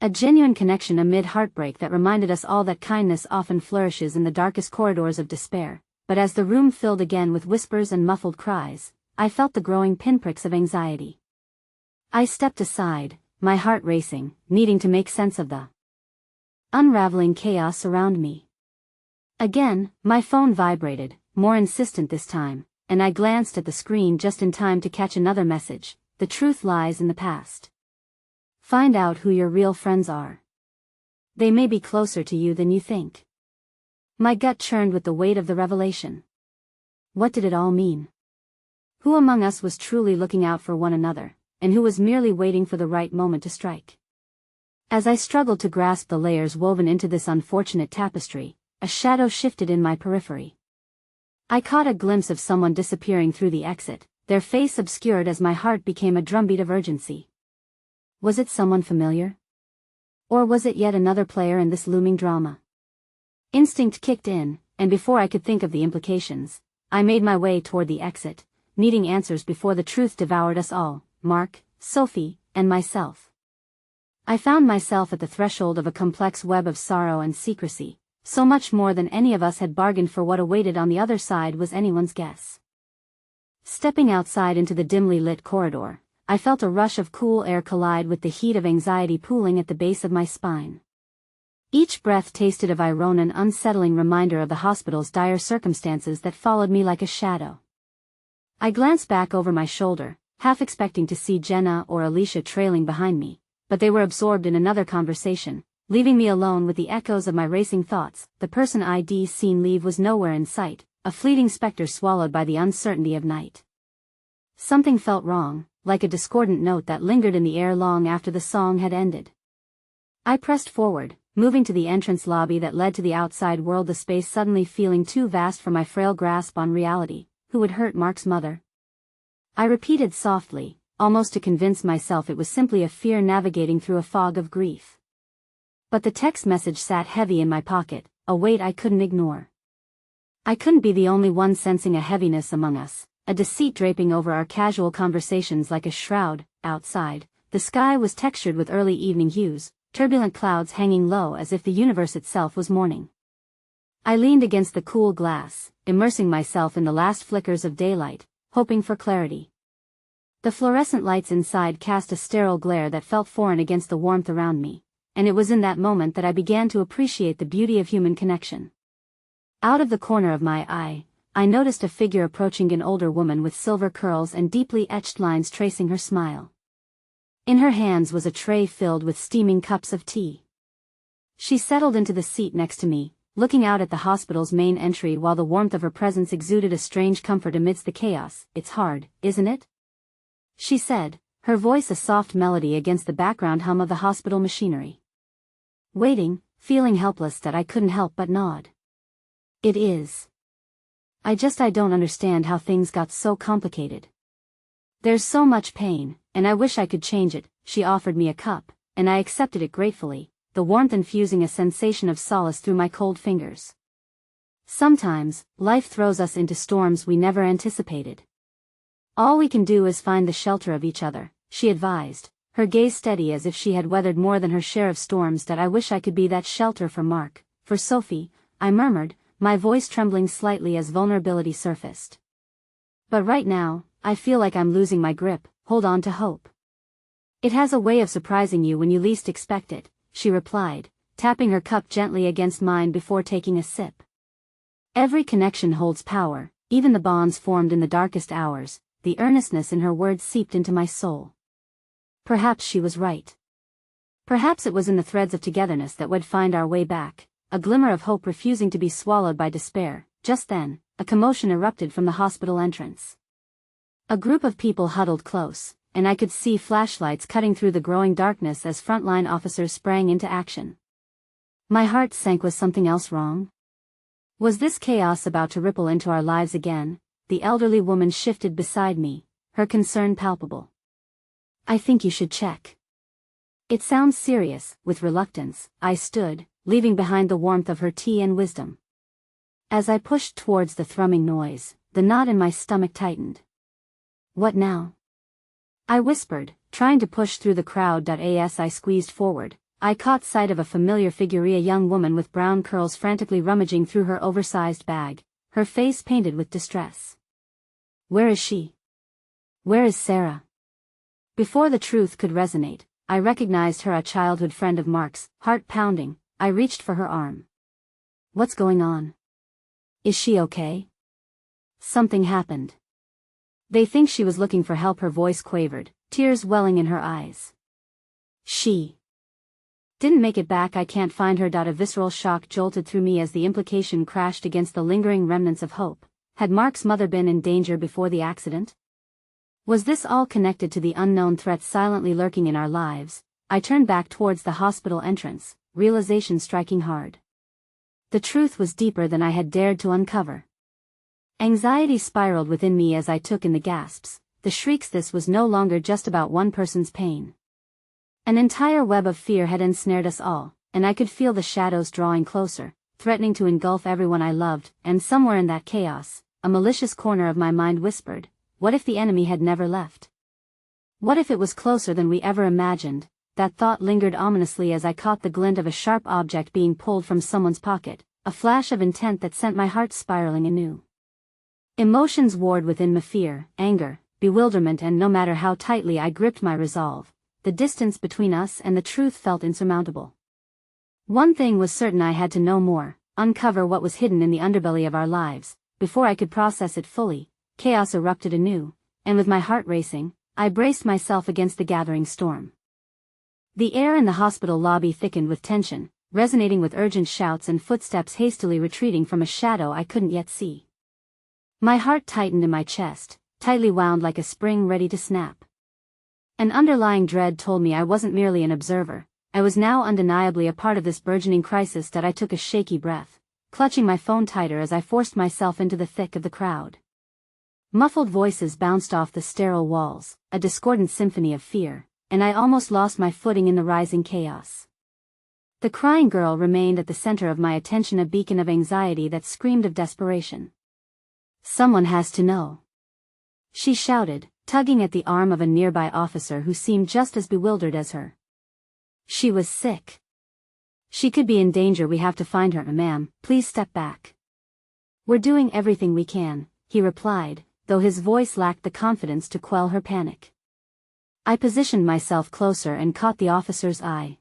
A genuine connection amid heartbreak that reminded us all that kindness often flourishes in the darkest corridors of despair. But as the room filled again with whispers and muffled cries, I felt the growing pinpricks of anxiety. I stepped aside, my heart racing, needing to make sense of the unraveling chaos around me. Again, my phone vibrated, more insistent this time, and I glanced at the screen just in time to catch another message. The truth lies in the past. Find out who your real friends are. They may be closer to you than you think. My gut churned with the weight of the revelation. What did it all mean? Who among us was truly looking out for one another, and who was merely waiting for the right moment to strike? As I struggled to grasp the layers woven into this unfortunate tapestry, a shadow shifted in my periphery. I caught a glimpse of someone disappearing through the exit, their face obscured as my heart became a drumbeat of urgency. Was it someone familiar? Or was it yet another player in this looming drama? Instinct kicked in, and before I could think of the implications, I made my way toward the exit, needing answers before the truth devoured us all, Mark, Sophie, and myself. I found myself at the threshold of a complex web of sorrow and secrecy, so much more than any of us had bargained for. What awaited on the other side was anyone's guess. Stepping outside into the dimly lit corridor, I felt a rush of cool air collide with the heat of anxiety pooling at the base of my spine. Each breath tasted of iron, an unsettling reminder of the hospital's dire circumstances that followed me like a shadow. I glanced back over my shoulder, half expecting to see Jenna or Alicia trailing behind me, but they were absorbed in another conversation, leaving me alone with the echoes of my racing thoughts. The person I'd seen leave was nowhere in sight, a fleeting specter swallowed by the uncertainty of night. Something felt wrong, like a discordant note that lingered in the air long after the song had ended. I pressed forward, moving to the entrance lobby that led to the outside world, the space suddenly feeling too vast for my frail grasp on reality. Who would hurt Mark's mother? I repeated softly, almost to convince myself it was simply a fear navigating through a fog of grief. But the text message sat heavy in my pocket, a weight I couldn't ignore. I couldn't be the only one sensing a heaviness among us, a deceit draping over our casual conversations like a shroud. Outside, the sky was textured with early evening hues, turbulent clouds hanging low as if the universe itself was mourning. I leaned against the cool glass, immersing myself in the last flickers of daylight, hoping for clarity. The fluorescent lights inside cast a sterile glare that felt foreign against the warmth around me, and it was in that moment that I began to appreciate the beauty of human connection. Out of the corner of my eye, I noticed a figure approaching, an older woman with silver curls and deeply etched lines tracing her smile. In her hands was a tray filled with steaming cups of tea. She settled into the seat next to me, looking out at the hospital's main entry while the warmth of her presence exuded a strange comfort amidst the chaos. "It's hard, isn't it?" she said, her voice a soft melody against the background hum of the hospital machinery. Waiting, feeling helpless, that I couldn't help but nod. "It is. I don't understand how things got so complicated. There's so much pain, and I wish I could change it." She offered me a cup, and I accepted it gratefully, the warmth infusing a sensation of solace through my cold fingers. Sometimes, life throws us into storms we never anticipated. All we can do is find the shelter of each other, she advised, her gaze steady as if she had weathered more than her share of storms. "That I wish I could be that shelter for Mark, for Sophie," I murmured, my voice trembling slightly as vulnerability surfaced. "But right now, I feel like I'm losing my grip." "Hold on to hope. It has a way of surprising you when you least expect it," she replied, tapping her cup gently against mine before taking a sip. "Every connection holds power, even the bonds formed in the darkest hours." The earnestness in her words seeped into my soul. Perhaps she was right. Perhaps it was in the threads of togetherness that we'd find our way back, a glimmer of hope refusing to be swallowed by despair. Just then, a commotion erupted from the hospital entrance. A group of people huddled close, and I could see flashlights cutting through the growing darkness as frontline officers sprang into action. My heart sank. Was something else wrong? Was this chaos about to ripple into our lives again? The elderly woman shifted beside me, her concern palpable. "I think you should check. It sounds serious." With reluctance, I stood, leaving behind the warmth of her tea and wisdom. As I pushed towards the thrumming noise, the knot in my stomach tightened. "What now?" I whispered, trying to push through the crowd. As I squeezed forward, I caught sight of a familiar figure, a young woman with brown curls frantically rummaging through her oversized bag, her face painted with distress. Where is she? Where is Sarah? Before the truth could resonate, I recognized her, a childhood friend of Mark's. Heart pounding, I reached for her arm. What's going on? Is she okay? Something happened. They think she was looking for help, her voice quavered, tears welling in her eyes. She didn't make it back. I can't find her. A visceral shock jolted through me as the implication crashed against the lingering remnants of hope. Had Mark's mother been in danger before the accident? Was this all connected to the unknown threat silently lurking in our lives? I turned back towards the hospital entrance, realization striking hard. The truth was deeper than I had dared to uncover. Anxiety spiraled within me as I took in the gasps, the shrieks. This was no longer just about one person's pain. An entire web of fear had ensnared us all, and I could feel the shadows drawing closer, threatening to engulf everyone I loved. And somewhere in that chaos, a malicious corner of my mind whispered, what if the enemy had never left? What if it was closer than we ever imagined? That thought lingered ominously as I caught the glint of a sharp object being pulled from someone's pocket, a flash of intent that sent my heart spiraling anew. Emotions warred within me: fear, anger, bewilderment, and no matter how tightly I gripped my resolve, the distance between us and the truth felt insurmountable. One thing was certain: I had to know more, uncover what was hidden in the underbelly of our lives. Before I could process it fully, chaos erupted anew, and with my heart racing, I braced myself against the gathering storm. The air in the hospital lobby thickened with tension, resonating with urgent shouts and footsteps hastily retreating from a shadow I couldn't yet see. My heart tightened in my chest, tightly wound like a spring ready to snap. An underlying dread told me I wasn't merely an observer, I was now undeniably a part of this burgeoning crisis. That I took a shaky breath, clutching my phone tighter as I forced myself into the thick of the crowd. Muffled voices bounced off the sterile walls, a discordant symphony of fear, and I almost lost my footing in the rising chaos. The crying girl remained at the center of my attention, a beacon of anxiety that screamed of desperation. Someone has to know, she shouted, tugging at the arm of a nearby officer who seemed just as bewildered as her. She was sick. She could be in danger. We have to find her. Ma'am, please step back. We're doing everything we can, he replied, though his voice lacked the confidence to quell her panic. I positioned myself closer and caught the officer's eye.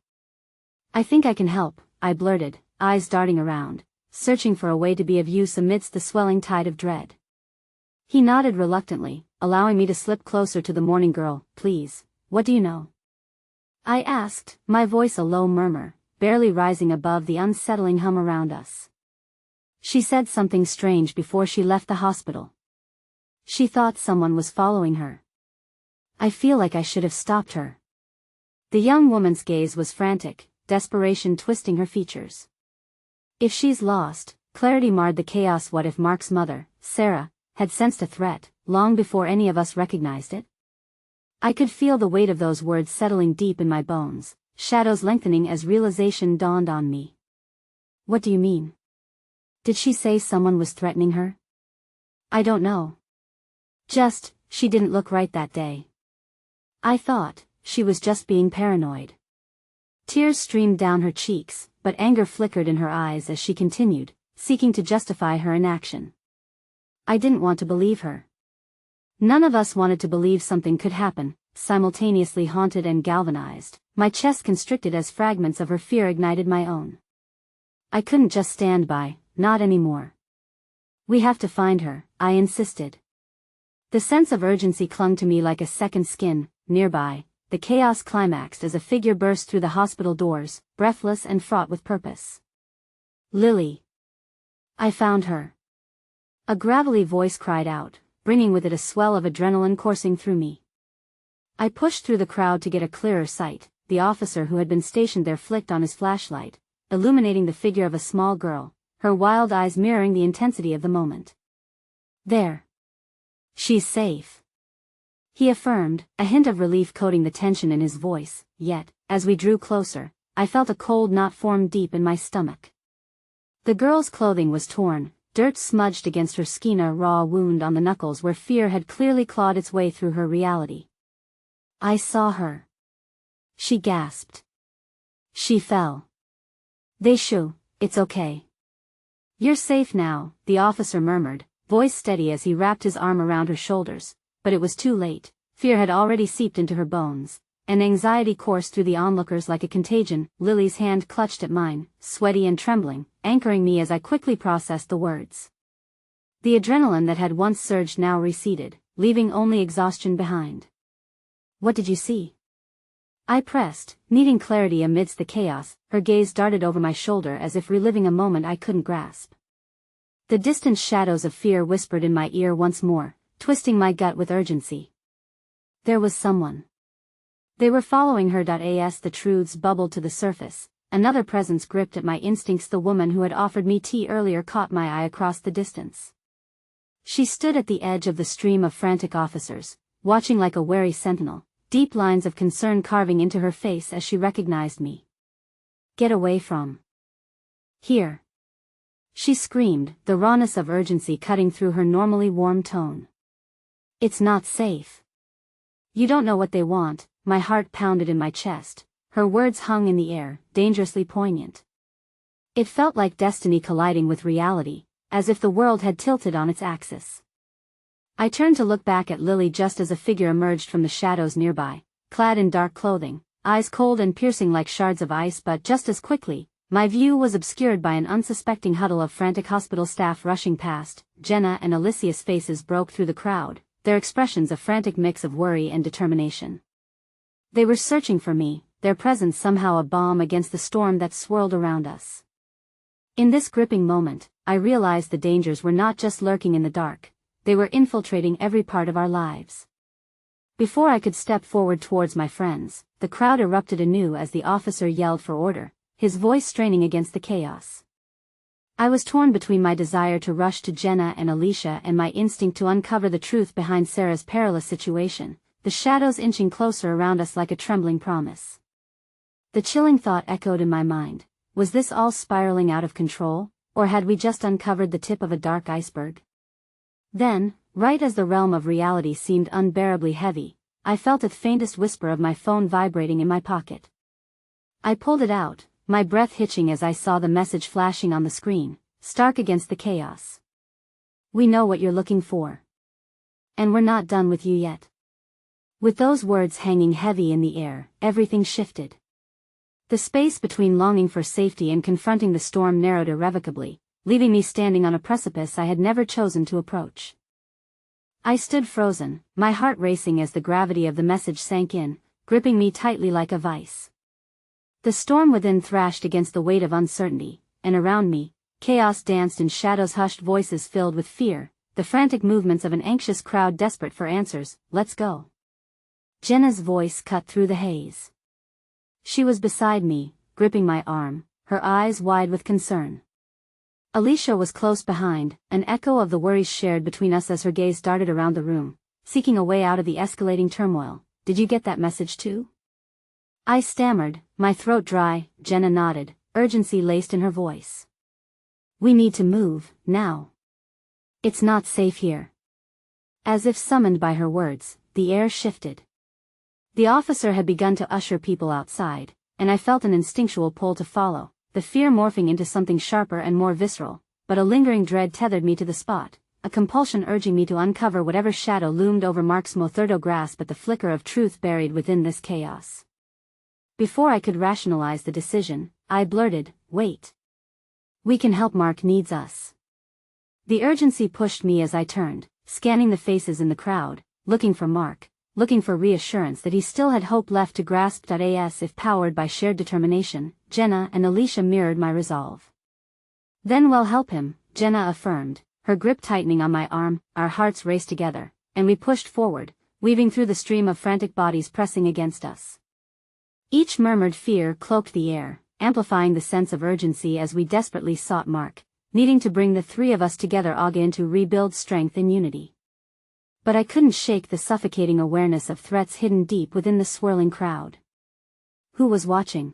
I think I can help, I blurted, eyes darting around, searching for a way to be of use amidst the swelling tide of dread. He nodded reluctantly, allowing me to slip closer to the mourning girl. Please, what do you know? I asked, my voice a low murmur, barely rising above the unsettling hum around us. She said something strange before she left the hospital. She thought someone was following her. I feel like I should have stopped her. The young woman's gaze was frantic, desperation twisting her features. If she's lost, clarity marred the chaos. What if Mark's mother, Sarah, had sensed a threat, long before any of us recognized it? I could feel the weight of those words settling deep in my bones, shadows lengthening as realization dawned on me. What do you mean? Did she say someone was threatening her? I don't know. Just, she didn't look right that day. I thought, she was just being paranoid. Tears streamed down her cheeks, but anger flickered in her eyes as she continued, seeking to justify her inaction. I didn't want to believe her. None of us wanted to believe something could happen. Simultaneously haunted and galvanized, my chest constricted as fragments of her fear ignited my own. I couldn't just stand by, not anymore. We have to find her, I insisted. The sense of urgency clung to me like a second skin. Nearby, the chaos climaxed as a figure burst through the hospital doors, breathless and fraught with purpose. Lily. I found her. A gravelly voice cried out, bringing with it a swell of adrenaline coursing through me. I pushed through the crowd to get a clearer sight. The officer who had been stationed there flicked on his flashlight, illuminating the figure of a small girl, her wild eyes mirroring the intensity of the moment. There. She's safe, he affirmed, a hint of relief coating the tension in his voice. Yet, as we drew closer, I felt a cold knot form deep in my stomach. The girl's clothing was torn, dirt smudged against her skin, a raw wound on the knuckles where fear had clearly clawed its way through her reality. I saw her. She gasped. She fell. They shoo, it's okay. You're safe now, the officer murmured, voice steady as he wrapped his arm around her shoulders, but it was too late. Fear had already seeped into her bones, and anxiety coursed through the onlookers like a contagion. Lily's hand clutched at mine, sweaty and trembling, anchoring me as I quickly processed the words. The adrenaline that had once surged now receded, leaving only exhaustion behind. What did you see? I pressed, needing clarity amidst the chaos. Her gaze darted over my shoulder as if reliving a moment I couldn't grasp. The distant shadows of fear whispered in my ear once more, twisting my gut with urgency. There was someone. They were following her. As the truths bubbled to the surface, another presence gripped at my instincts. The woman who had offered me tea earlier caught my eye across the distance. She stood at the edge of the stream of frantic officers, watching like a wary sentinel, deep lines of concern carving into her face as she recognized me. Get away from here, she screamed, the rawness of urgency cutting through her normally warm tone. It's not safe. You don't know what they want. My heart pounded in my chest. Her words hung in the air, dangerously poignant. It felt like destiny colliding with reality, as if the world had tilted on its axis. I turned to look back at Lily just as a figure emerged from the shadows nearby, clad in dark clothing, eyes cold and piercing like shards of ice. But just as quickly, my view was obscured by an unsuspecting huddle of frantic hospital staff rushing past. Jenna and Alicia's faces broke through the crowd, their expressions a frantic mix of worry and determination. They were searching for me, their presence somehow a balm against the storm that swirled around us. In this gripping moment, I realized the dangers were not just lurking in the dark, they were infiltrating every part of our lives. Before I could step forward towards my friends, the crowd erupted anew as the officer yelled for order, his voice straining against the chaos. I was torn between my desire to rush to Jenna and Alicia and my instinct to uncover the truth behind Sarah's perilous situation, the shadows inching closer around us like a trembling promise. The chilling thought echoed in my mind, was this all spiraling out of control, or had we just uncovered the tip of a dark iceberg? Then, right as the realm of reality seemed unbearably heavy, I felt the faintest whisper of my phone vibrating in my pocket. I pulled it out, my breath hitching as I saw the message flashing on the screen, stark against the chaos. We know what you're looking for. And we're not done with you yet. With those words hanging heavy in the air, everything shifted. The space between longing for safety and confronting the storm narrowed irrevocably, leaving me standing on a precipice I had never chosen to approach. I stood frozen, my heart racing as the gravity of the message sank in, gripping me tightly like a vice. The storm within thrashed against the weight of uncertainty, and around me, chaos danced in shadows. Hushed voices filled with fear, the frantic movements of an anxious crowd desperate for answers. Let's go. Jenna's voice cut through the haze. She was beside me, gripping my arm, her eyes wide with concern. Alicia was close behind, an echo of the worries shared between us as her gaze darted around the room, seeking a way out of the escalating turmoil. Did you get that message too? I stammered, my throat dry. Jenna nodded, urgency laced in her voice. We need to move, now. It's not safe here. As if summoned by her words, the air shifted. The officer had begun to usher people outside, and I felt an instinctual pull to follow, the fear morphing into something sharper and more visceral, but a lingering dread tethered me to the spot, a compulsion urging me to uncover whatever shadow loomed over Mark's Motherto grasp at the flicker of truth buried within this chaos. Before I could rationalize the decision, I blurted, wait. We can help. Mark needs us. The urgency pushed me as I turned, scanning the faces in the crowd, looking for Mark, looking for reassurance that he still had hope left to grasp. As if powered by shared determination, Jenna and Alicia mirrored my resolve. Then we'll help him, Jenna affirmed, her grip tightening on my arm. Our hearts raced together, and we pushed forward, weaving through the stream of frantic bodies pressing against us. Each murmured fear cloaked the air, amplifying the sense of urgency as we desperately sought Mark, needing to bring the three of us together again to rebuild strength and unity. But I couldn't shake the suffocating awareness of threats hidden deep within the swirling crowd. Who was watching?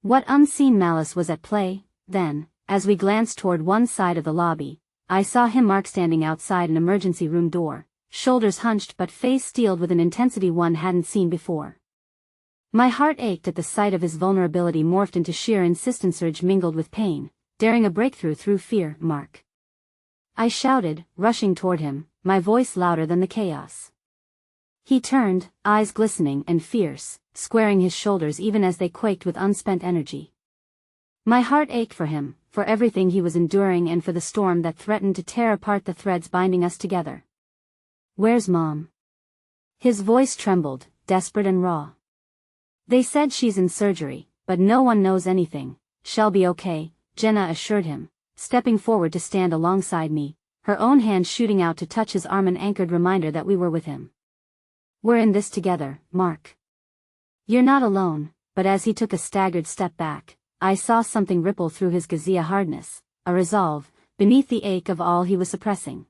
What unseen malice was at play? Then, as we glanced toward one side of the lobby, I saw him. Mark standing outside an emergency room door, shoulders hunched but face steeled with an intensity one hadn't seen before. My heart ached at the sight of his vulnerability morphed into sheer insistence, urge mingled with pain, daring a breakthrough through fear, Mark. I shouted, rushing toward him, my voice louder than the chaos. He turned, eyes glistening and fierce, squaring his shoulders even as they quaked with unspent energy. My heart ached for him, for everything he was enduring and for the storm that threatened to tear apart the threads binding us together. "Where's Mom?" His voice trembled, desperate and raw. "They said she's in surgery, but no one knows anything. She'll be okay," Jenna assured him, stepping forward to stand alongside me, her own hand shooting out to touch his arm, an anchored reminder that we were with him. "We're in this together, Mark. You're not alone." But as he took a staggered step back, I saw something ripple through his gaze, a hardness, a resolve, beneath the ache of all he was suppressing.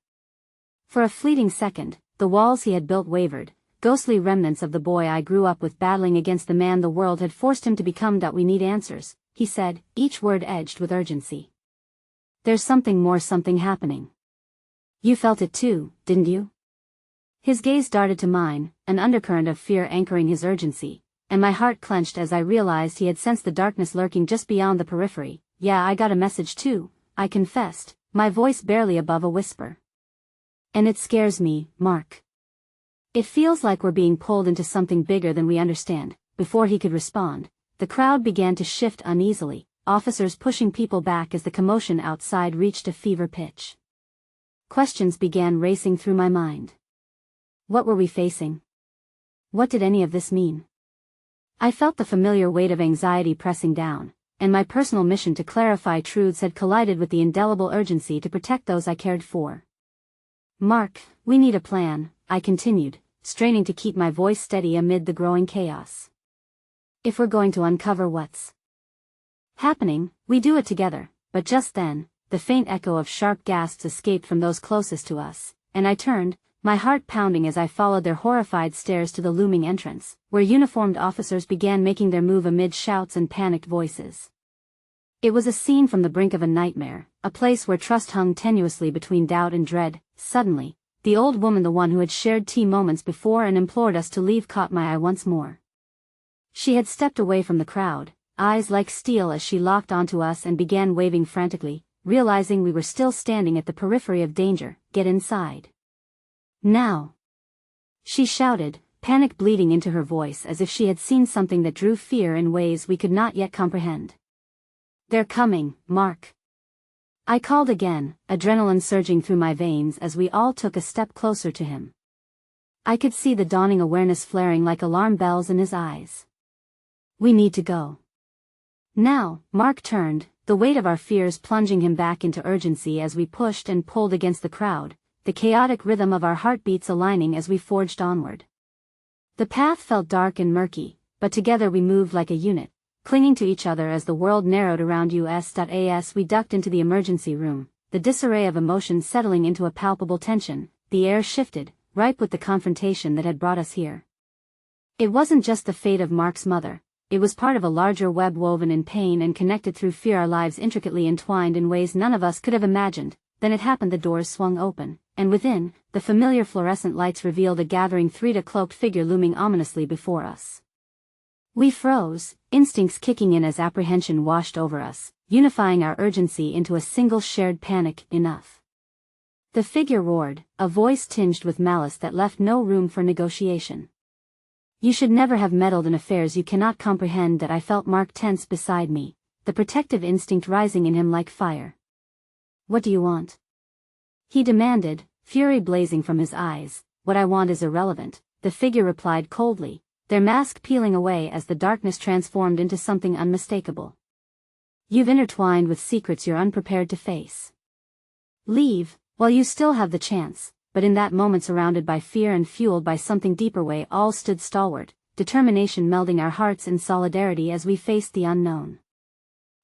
For a fleeting second, the walls he had built wavered, ghostly remnants of the boy I grew up with battling against the man the world had forced him to become. "We need answers," he said, each word edged with urgency. "There's something more, something happening. You felt it too, didn't you?" His gaze darted to mine, an undercurrent of fear anchoring his urgency, and my heart clenched as I realized he had sensed the darkness lurking just beyond the periphery. "Yeah, I got a message too," I confessed, my voice barely above a whisper. "And it scares me, Mark. It feels like we're being pulled into something bigger than we understand." Before he could respond, the crowd began to shift uneasily, officers pushing people back as the commotion outside reached a fever pitch. Questions began racing through my mind. What were we facing? What did any of this mean? I felt the familiar weight of anxiety pressing down, and my personal mission to clarify truths had collided with the indelible urgency to protect those I cared for. "Mark, we need a plan," I continued, straining to keep my voice steady amid the growing chaos. "If we're going to uncover what's happening, we do it together." But just then, the faint echo of sharp gasps escaped from those closest to us, and I turned, my heart pounding as I followed their horrified stares to the looming entrance, where uniformed officers began making their move amid shouts and panicked voices. It was a scene from the brink of a nightmare, a place where trust hung tenuously between doubt and dread. Suddenly, the old woman, the one who had shared tea moments before and implored us to leave, caught my eye once more. She had stepped away from the crowd, eyes like steel, as she locked onto us and began waving frantically. Realizing we were still standing at the periphery of danger, "Get inside now," she shouted, panic bleeding into her voice as if she had seen something that drew fear in ways we could not yet comprehend. "They're coming, Mark," I called again, adrenaline surging through my veins as we all took a step closer to him. I could see the dawning awareness flaring like alarm bells in his eyes. "We need to go now." Mark turned, the weight of our fears plunging him back into urgency as we pushed and pulled against the crowd, the chaotic rhythm of our heartbeats aligning as we forged onward. The path felt dark and murky, but together we moved like a unit, clinging to each other as the world narrowed around us. We ducked into the emergency room, the disarray of emotions settling into a palpable tension. The air shifted, ripe with the confrontation that had brought us here. It wasn't just the fate of Mark's mother, it was part of a larger web woven in pain and connected through fear, our lives intricately entwined in ways none of us could have imagined. Then it happened. The doors swung open, and within, the familiar fluorescent lights revealed a gathering thread, a cloaked figure looming ominously before us. We froze, instincts kicking in as apprehension washed over us, unifying our urgency into a single shared panic. "Enough." The figure roared, a voice tinged with malice that left no room for negotiation. "You should never have meddled in affairs you cannot comprehend." That I felt Mark tense beside me, the protective instinct rising in him like fire. "What do you want?" he demanded, fury blazing from his eyes. "What I want is irrelevant," the figure replied coldly, their mask peeling away as the darkness transformed into something unmistakable. "You've intertwined with secrets you're unprepared to face. Leave, while you still have the chance." But in that moment, surrounded by fear and fueled by something deeper, we all stood stalwart, determination melding our hearts in solidarity as we faced the unknown.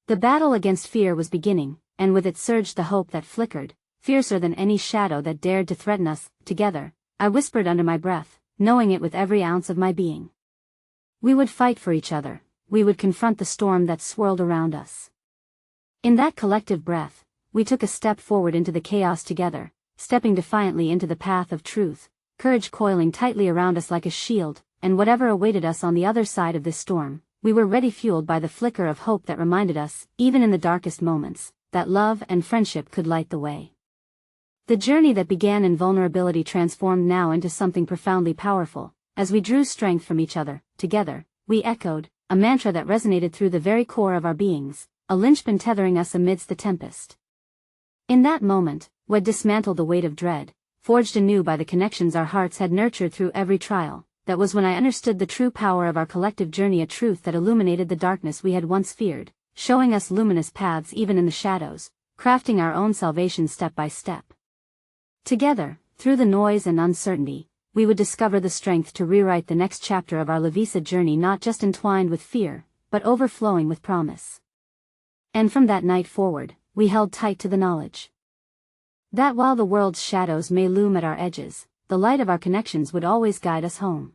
The battle against fear was beginning, and with it surged the hope that flickered, fiercer than any shadow that dared to threaten us. "Together," I whispered under my breath, knowing it with every ounce of my being. We would fight for each other, we would confront the storm that swirled around us. In that collective breath, we took a step forward into the chaos together, stepping defiantly into the path of truth, courage coiling tightly around us like a shield, and whatever awaited us on the other side of this storm, we were ready, fueled by the flicker of hope that reminded us, even in the darkest moments, that love and friendship could light the way. The journey that began in vulnerability transformed now into something profoundly powerful. As we drew strength from each other, together, we echoed, a mantra that resonated through the very core of our beings, a linchpin tethering us amidst the tempest. In that moment, what dismantled the weight of dread, forged anew by the connections our hearts had nurtured through every trial, that was when I understood the true power of our collective journey, a truth that illuminated the darkness we had once feared, showing us luminous paths even in the shadows, crafting our own salvation step by step. Together, through the noise and uncertainty, we would discover the strength to rewrite the next chapter of our Levisa journey, not just entwined with fear, but overflowing with promise. And from that night forward, we held tight to the knowledge that while the world's shadows may loom at our edges, the light of our connections would always guide us home.